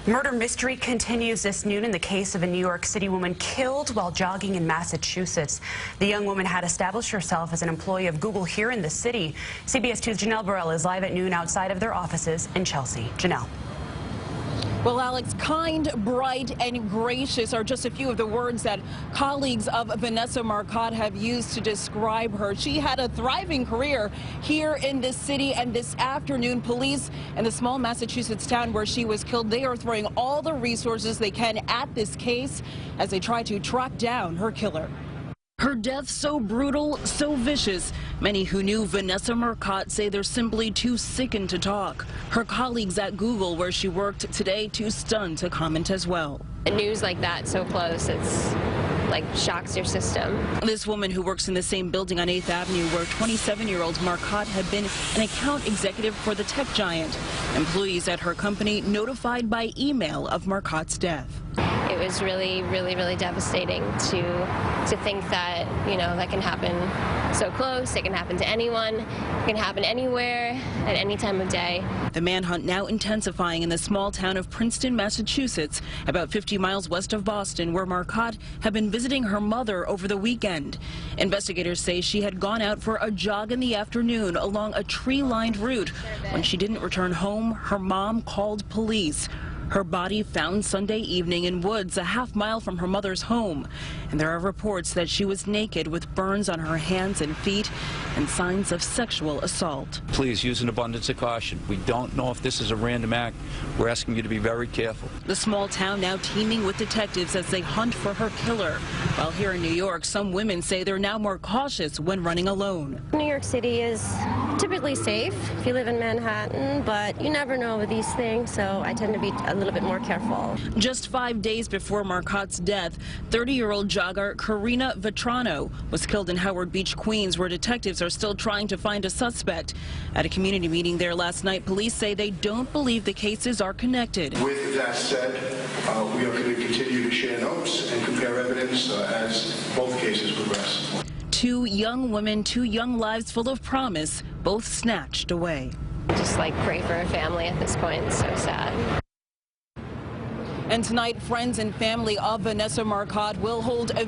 Murder mystery continues this noon in the case of a New York City woman killed while jogging in Massachusetts. The young woman had established herself as an employee of Google here in the city. CBS 2's Janelle Burrell is live at noon outside of their offices in Chelsea. Janelle. Well, Alex, kind, bright, and gracious are just a few of the words that colleagues of Vanessa Marcotte have used to describe her. She had a thriving career here in this city, and this afternoon, police in the small Massachusetts town where she was killed, they are throwing all the resources they can at this case as they try to track down her killer. Her death so brutal, so vicious. Many who knew Vanessa Marcotte say they're simply too sickened to talk. Her colleagues at Google, where she worked today, too stunned to comment as well. News like that so close, it's like shocks your system. This woman who works in the same building on 8th Avenue where 27-year-old Marcotte had been an account executive for the tech giant. Employees at her company notified by email of Marcotte's death. It was really, really devastating to think that, that can happen so close. It can happen to anyone. It can happen anywhere at any time of day. The manhunt now intensifying in the small town of Princeton, Massachusetts, about 50 miles west of Boston, where Marcotte had been visiting her mother over the weekend. Investigators say she had gone out for a jog in the afternoon along a tree-lined route. When she didn't return home, her mom called police. Her body found Sunday evening in woods a half-mile from her mother's home. And there are reports that she was naked with burns on her hands and feet and signs of sexual assault. Please use an abundance of caution. We don't know if this is a random act. We're asking you to be very careful. The small town now teeming with detectives as they hunt for her killer. While here in New York, some women say they're now more cautious when running alone. New York City is typically safe if you live in Manhattan, but you never know with these things, so I tend to be a little bit more careful. Just 5 days before Marcotte's death, 30-year-old jogger Karina Vetrano was killed in Howard Beach, Queens, where detectives are still trying to find a suspect. At a community meeting there last night, police say they don't believe the cases are connected. With that said, we are going to continue to share notes and compare evidence as both cases progress. 2 young women, 2 young lives full of promise, both snatched away. Just pray for a family at this point. It's so sad. And tonight, friends and family of Vanessa Marcotte will hold a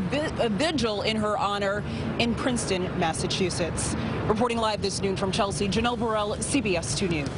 vigil in her honor in Princeton, Massachusetts. Reporting live this noon from Chelsea, Janelle Burrell, CBS 2 News.